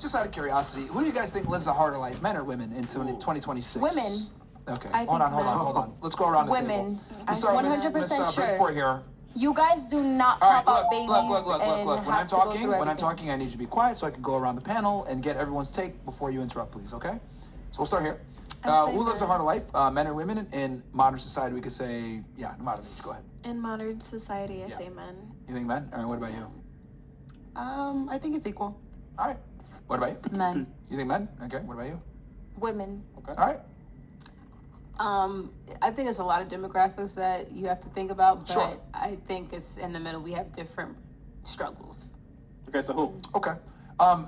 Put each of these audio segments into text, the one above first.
just out of curiosity, who do you guys think lives a harder life, men or women, in 2026? Women. Okay, I hold think on. men. Let's go around the Women. table. I'm Let's start with 100% Miss sure. Bridgeport here. You guys do not All right, pop out babies look. and When I'm have to go talking, through everything. I need you to be quiet so I can go around the panel and get everyone's take before you interrupt, please. Okay? So we'll start here. Who lives a harder life, men or women? In modern society, we could say, in modern age. Go ahead. In modern society, I say men. You think men? All right. What about you? I think it's equal. All right. What about you? Men. You think men? Okay. What about you? Women. Okay. All right. I think it's a lot of demographics that you have to think about, but Sure. I think it's in the middle. We have different struggles. Okay, so who? Okay. And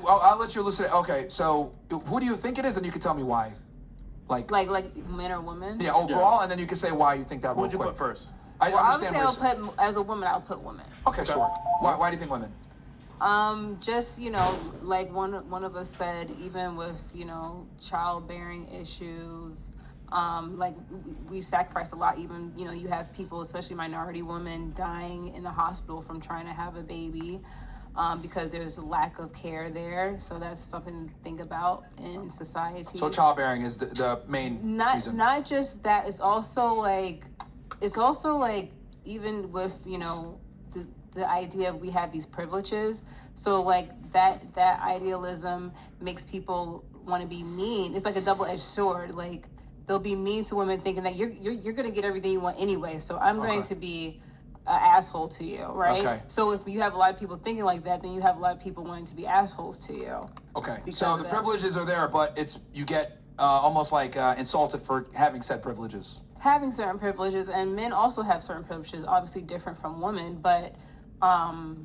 I'll let you elucidate. Okay. So who do you think it is? And you can tell me why. Like Men or women. yeah, overall, and then you can say why you think that. Who would you real put quick. first? I Well, understand what obviously, you're saying. as a woman, I'll put women. Okay, sure. Why do you think women? Just like one of us said, even with childbearing issues, like we sacrifice a lot. Even you have people, especially minority women, dying in the hospital from trying to have a baby. Because there's a lack of care there, so that's something to think about in society. So childbearing is the main reason. Not just that. It's also like even with the idea of we have these privileges. So like that idealism makes people want to be mean. It's like a double-edged sword. Like they'll be mean to women, thinking that you're gonna get everything you want anyway. So I'm going to be an asshole to you, right? Okay. So if you have a lot of people thinking like that, then you have a lot of people wanting to be assholes to you. Okay. Because So of the that. privileges are there, but you get almost like insulted for having said privileges. Having certain privileges, and men also have certain privileges, obviously different from women, but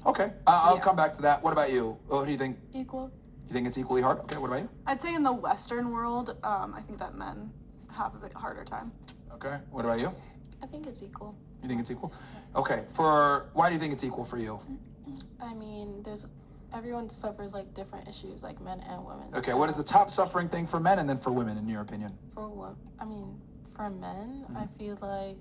Okay. I'll Yeah. come back to that. What about you? What do you think? Equal. You think it's equally hard? Okay. What about you? I'd say in the Western world, I think that men have a bit harder time. Okay. What about you? I think it's equal. You think it's equal? Okay. Why do you think it's equal for you? I mean, everyone suffers like different issues, like men and women. Okay. So What is the top suffering thing for men and then for women, in your opinion? for men, Mm-hmm. I feel like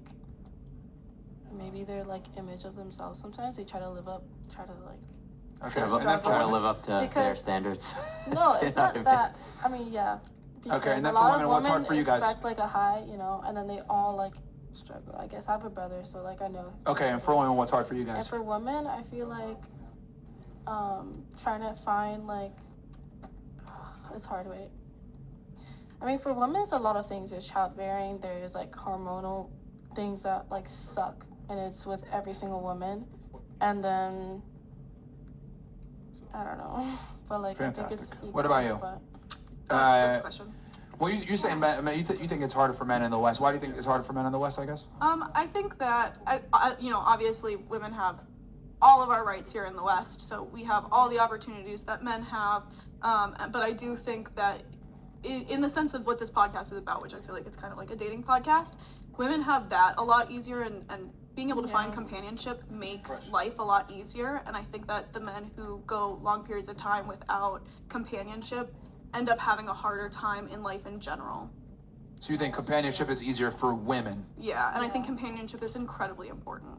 maybe their like image of themselves. Sometimes they try to Okay. Just And then for Try to women? live up to their Because- standards. No, it's not that. I mean, yeah. Okay, and Because then a for lot women, of what's hard women for you guys? expect like a high, and then they all like struggle. I guess I have a brother, so like I know. Okay. And for women, what's hard for you And guys? for women, I feel like trying to find like it's hard. Wait. I mean, for women, it's a lot of things. There's childbearing. There's like hormonal things that like suck, and it's with every single woman. And then I don't know, but like I think Fantastic. it's equal, What about you? but- That's the question. Well, you say men. You think it's harder for men in the West. Why do you think it's harder for men in the West? I guess. I think that obviously women have all of our rights here in the West, so we have all the opportunities that men have. But I do think that in the sense of what this podcast is about, which I feel like it's kind of like a dating podcast, women have that a lot easier, and being able to find companionship makes life a lot easier. And I think that the men who go long periods of time without companionship end up having a harder time in life in general. So you think companionship is easier for women? Yeah, and I think companionship is incredibly important.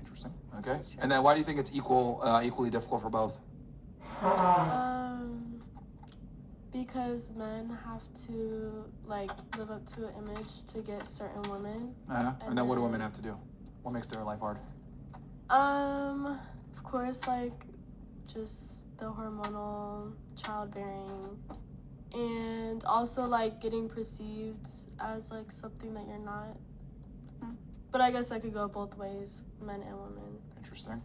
Interesting. Okay. And then why do you think it's equally difficult for both? Because men have to like live up to an image to get certain women. And then what do women have to do? What makes their life hard? Of course, like just the hormonal childbearing, and also like getting perceived as like something that you're not. But I guess that could go both ways, men and women. Interesting.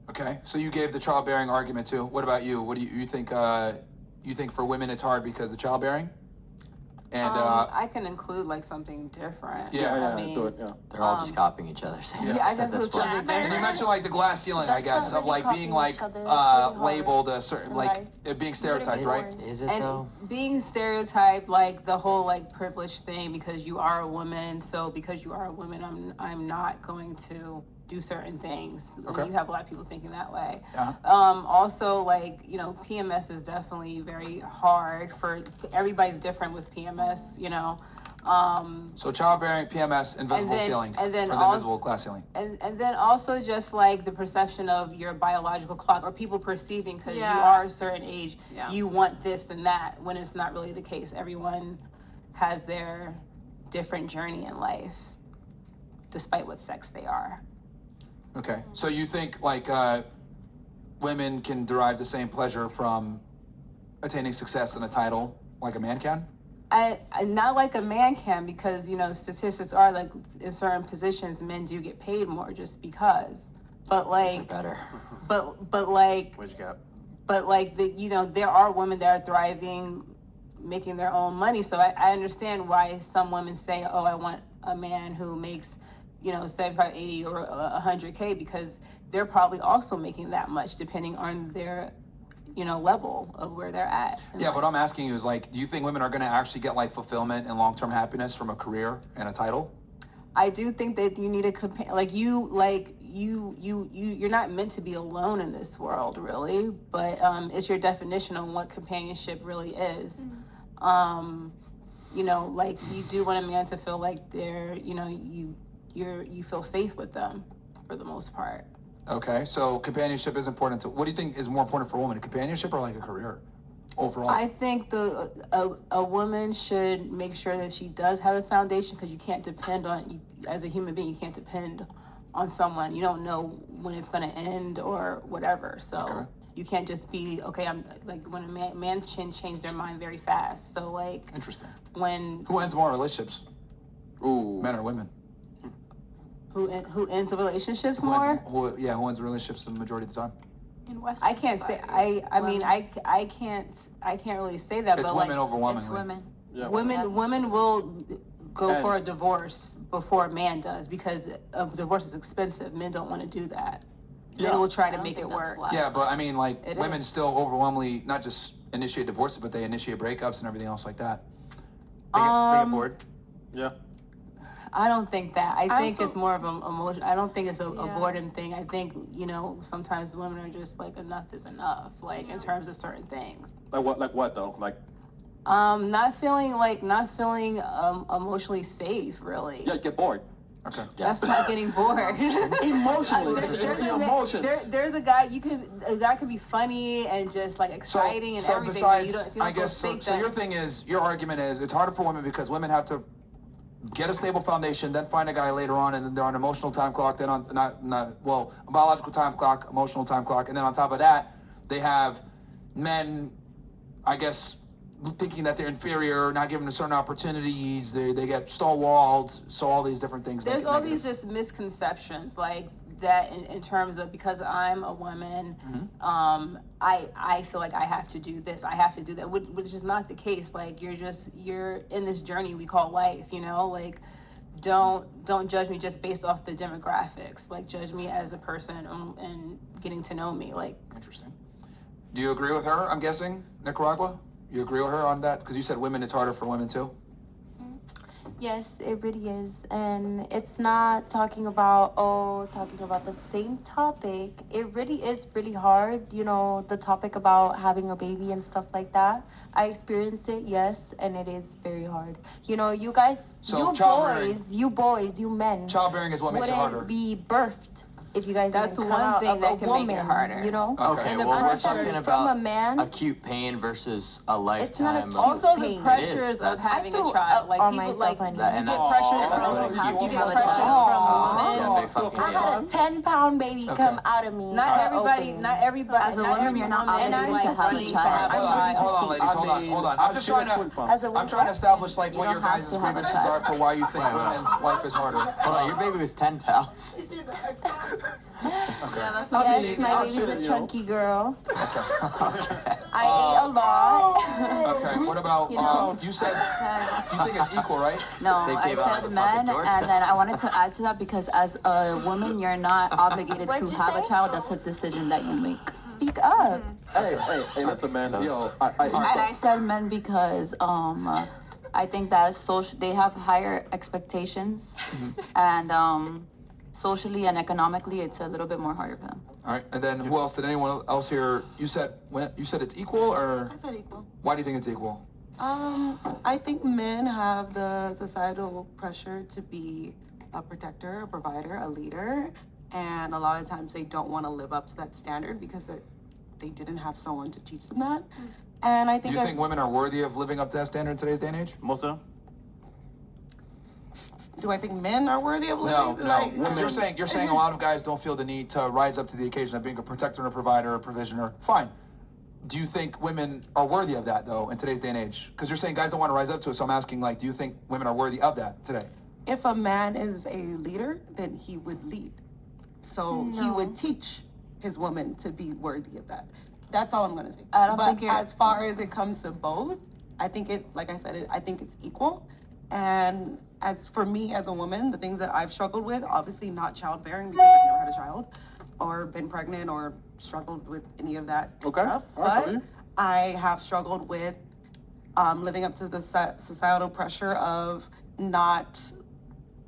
Okay. So you gave the childbearing argument too. What about you? What do you think? You think for women it's hard because of childbearing? And I can include like something different. Yeah, I mean, do it. Yeah. They're all just copying each other. Yeah, I At can this include point. something and different. you mentioned like the glass ceiling, I That's guess, not of really like being copying like each other. It's really hard labeled a certain in like life. it being stereotyped, right? Is it And though? being stereotyped, like the whole like privilege thing, because you are a woman, so because you are a woman, I'm not going to do certain things. Okay. You have a lot of people thinking that way. Yeah. Also, like, PMS is definitely very hard for everybody's different with PMS, So childbearing, PMS, invisible then- ceiling, and then or the also- invisible glass ceiling. And then also just like the perception of your biological clock, or people perceiving because you Yeah. are a certain age, Yeah. you want this and that, when it's not really the case. Everyone has their different journey in life, despite what sex they are. Okay, so you think like women can derive the same pleasure from attaining success and a title like a man can? I not like a man can, because statistics are like in certain positions men do get paid more just because. But like better. but like Wage gap. but like there are women that are thriving, making their own money. So I understand why some women say, oh, I want a man who makes 75, 80 or 100K, because they're probably also making that much depending on their level of where they're at in Yeah, life. what I'm asking you is like, do you think women are going to actually get like fulfillment and long-term happiness from a career and a title? I do think that you need a you're not meant to be alone in this world, really, but it's your definition on what companionship really is. Like you do want a man to feel like they're you feel safe with them for the most part. Okay, so companionship is important. What do you think is more important for a woman, companionship or like a career overall? I think a woman should make sure that she does have a foundation, because you can't depend on you as a human being. You can't depend on someone. You don't know when it's going to end or whatever. So Okay. you can't just be okay. I'm like, when a man can change their mind very fast. So like Interesting. when Who ends more relationships, Ooh. men or women? who ends the relationships Who more. who ends relationships the majority of the time? In Western I can't say. society. I mean I can't really say that. It's but women like, overwhelmingly. It's women. Yeah. women will go And- for a divorce before a man does, because a divorce is expensive. Men don't want to do that. Yeah. Men will try I to don't make think it that's work. why. Yeah, but I mean, like, It women is. still overwhelmingly not just initiate divorces, but they initiate breakups and everything else like that. They get bored. Yeah. I don't think that. I think also- it's more of an emotion. I don't think it's a Yeah. boredom thing. I think sometimes women are just like, enough is enough. Like in terms of certain things. Like what? Like what though? Like Not feeling emotionally safe. Really. yeah, get bored. Okay. That's not getting bored. Emotionally, There's there's a man- emotions. there's a guy a guy could be funny and just like exciting and so everything. But besides, if you don't I feel guess, safe, so your then- thing is, your argument is, it's harder for women because women have to get a stable foundation, then find a guy later on, and then they're on an emotional time clock, then on, a biological time clock, emotional time clock, and then on top of that, they have men, I guess, thinking that they're inferior, not given certain opportunities, they get stonewalled, so all these different things. make There's it all negative. these just misconceptions like that in terms of, because I'm a woman, I feel like I have to do this, I have to do that, which is not the case. Like you're in this journey we call life, like don't judge me just based off the demographics. Like judge me as a person and getting to know me. Like Interesting. Do you agree with her, I'm guessing, Nicaragua? You agree with her on that? Because you said women, it's harder for women too. Yes, it really is. And it's not talking about the same topic. It really is really hard, the topic about having a baby and stuff like that. I experienced it, yes, and it is very hard. You guys, So you childbearing- boys, you men, Childbearing is what makes it harder. wouldn't be birthed if you guys That's didn't one come out thing of that a can make it woman, harder. Okay, And the well, we're pressure talking is about from a man. acute pain versus a It's not lifetime acute. of also the pain. pressures It is, of that's- having a I child. threw Like on people myself, like honey. that, and you get that's pressures that's from what have acute to you pain get have a pressures child. from women. Yeah, big fucking I deal. had a 10-pound baby Okay. come out of me. Not everybody. open. Not everybody. As a not woman, every you're not woman obligated is like to have a ready to child. have a Hold on, child. hold on, ladies, hold on, hold on. I'm just trying to, As a I'm woman, trying to establish like You what don't your have guys' to have a grievances child. are for why you think women's life is harder. Hold on, your baby was 10 pounds. Yeah, that's Yes, my baby's a chunky girl. I ate a lot. Okay, what about, you said, you think it's equal, right? No, They I gave out said the men, fucking George. and then I wanted to add to that because as a woman, you're not obligated What'd to you have say? a child. That's a decision that you make. Speak up. Hey, listen, man. Yo, And I said men because I think that they have higher expectations, and socially and economically, it's a little bit more harder for them. All right, and then who else, did anyone else here, you said it's equal, or I said equal. why do you think it's equal? I think men have the societal pressure to be a protector, a provider, a leader, and a lot of times they don't want to live up to that standard because they didn't have someone to teach them that. And I Do think you think women are worthy of living up to that standard in today's day and age? Most of them? do I think men are worthy of living? No, no. Like, Because you're saying a lot of guys don't feel the need to rise up to the occasion of being a protector and a provider, a provisioner. Fine. Do you think women are worthy of that though in today's day and age? Because you're saying guys don't want to rise up to it, so I'm asking, like, do you think women are worthy of that today? if a man is a leader, then he would lead. So he No. would teach his woman to be worthy of that. That's all I'm gonna say. I don't but think you're- as far as it comes to both, I think it, like I said, I think it's equal. And as for me as a woman, the things that I've struggled with, obviously not childbearing because I've never had a child or been pregnant or struggled with any of that Okay. stuff. All right, But Cody. I have struggled with living up to the societal pressure of not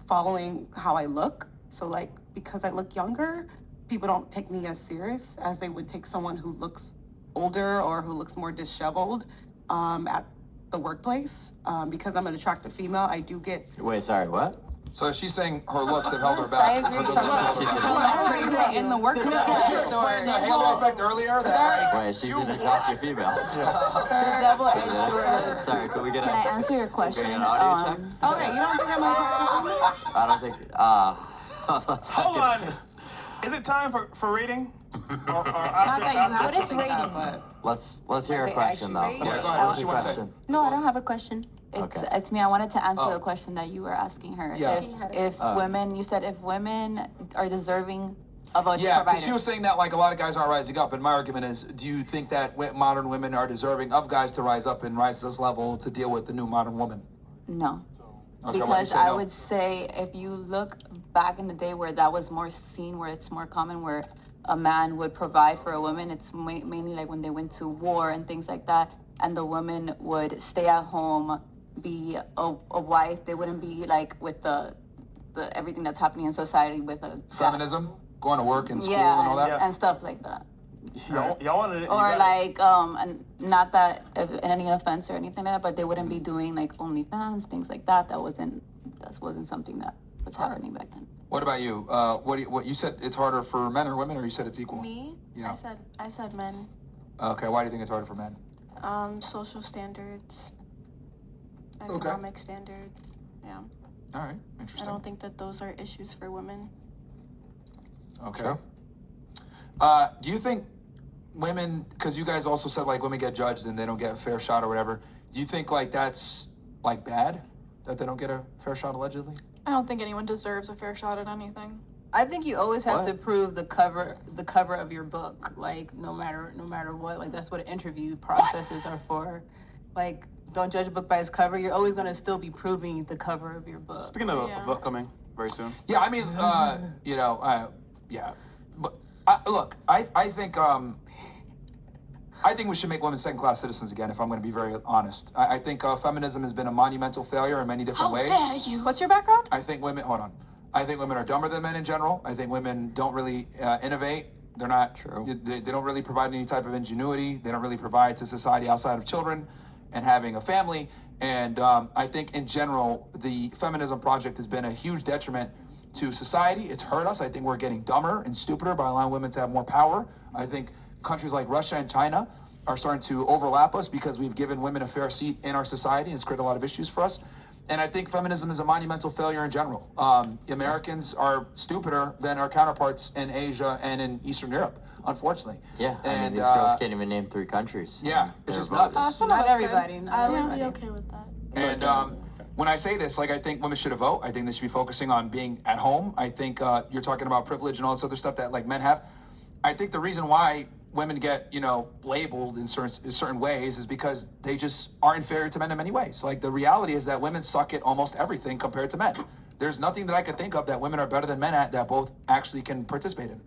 following how I look. So like, because I look younger, people don't take me as serious as they would take someone who looks older or who looks more disheveled at the workplace. Because I'm an attractive female, I do get Wait, sorry, what? So she's saying her looks have held her Yes, back. I agree. So Someone- this- She said- celebrities in the workplace. She explained the halo effect earlier that like, Wait, she's an attractive female. The double-edged sword. Sorry, can we get Can I a, answer your question? an audio check? Okay, you don't think I'm an attractive female? I don't think, let's not Hold get- on. Is it time for reading? Not that you have What to is think that, rating? but Let's hear a Okay, question though. actually, Yeah, go ahead. What's What you your wanna say? question? No, I don't have a question. It's Okay. it's me. I wanted to answer Oh. the question that you were asking her. Yeah. She had it. If women, you said if women are deserving of a yeah, provider. because she was saying that like a lot of guys aren't rising up, and my argument is, do you think that modern women are deserving of guys to rise up and rise to this level to deal with the new modern woman? No. Okay, why do you Because say I no? would say if you look back in the day where that was more seen, where it's more common, where a man would provide for a woman, it's mainly like when they went to war and things like that, and the woman would stay at home, be a wife. They wouldn't be like with the everything that's happening in society with a Feminism, going to work and school yeah, and all that. and stuff like that. Y'all wanted it. Or like and not that any offense or anything like that, but they wouldn't be doing like OnlyFans, things like that. That wasn't something that was happening back then. What about you? What you said? It's harder for men or women, or you said it's equal? Me? Yeah. I said men. Okay. Why do you think it's harder for men? Social standards, Okay. economic standards. Yeah. All right. I Interesting. don't think that those are issues for women. Okay. Do you think women, because you guys also said like women get judged and they don't get a fair shot or whatever, do you think like that's like bad that they don't get a fair shot allegedly? I don't think anyone deserves a fair shot at anything. I think you always have What? to prove the cover of your book, like no matter what. Like that's what interview processes are for. Like don't judge a book by its cover. You're always gonna still be proving the cover of your book. Speaking of Yeah. a book coming very soon. Yeah, I mean, yeah, but look, I think we should make women second-class citizens again. If I'm going to be very honest, I think feminism has been a monumental failure in many different ways. What's your background? I think women. Hold on. I think women are dumber than men in general. I think women don't really innovate. They're not. True. They don't really provide any type of ingenuity. They don't really provide to society outside of children and having a family. And I think in general, the feminism project has been a huge detriment to society. It's hurt us. I think we're getting dumber and stupider by allowing women to have more power. I think countries like Russia and China are starting to overlap us because we've given women a fair seat in our society, and it's created a lot of issues for us. And I think feminism is a monumental failure in general. Americans are stupider than our counterparts in Asia and in Eastern Europe, unfortunately. Yeah, I mean, And, these girls can't even name 3 countries. yeah, And it's they're just voters. nuts. Not everybody. Not I would everybody. be okay with that. And when I say this, like, I think women should vote. I think they should be focusing on being at home. I think you're talking about privilege and all this other stuff that like men have. I think the reason why women get, labeled in certain ways is because they just are inferior to men in many ways. Like the reality is that women suck at almost everything compared to men. There's nothing that I could think of that women are better than men at that both actually can participate in.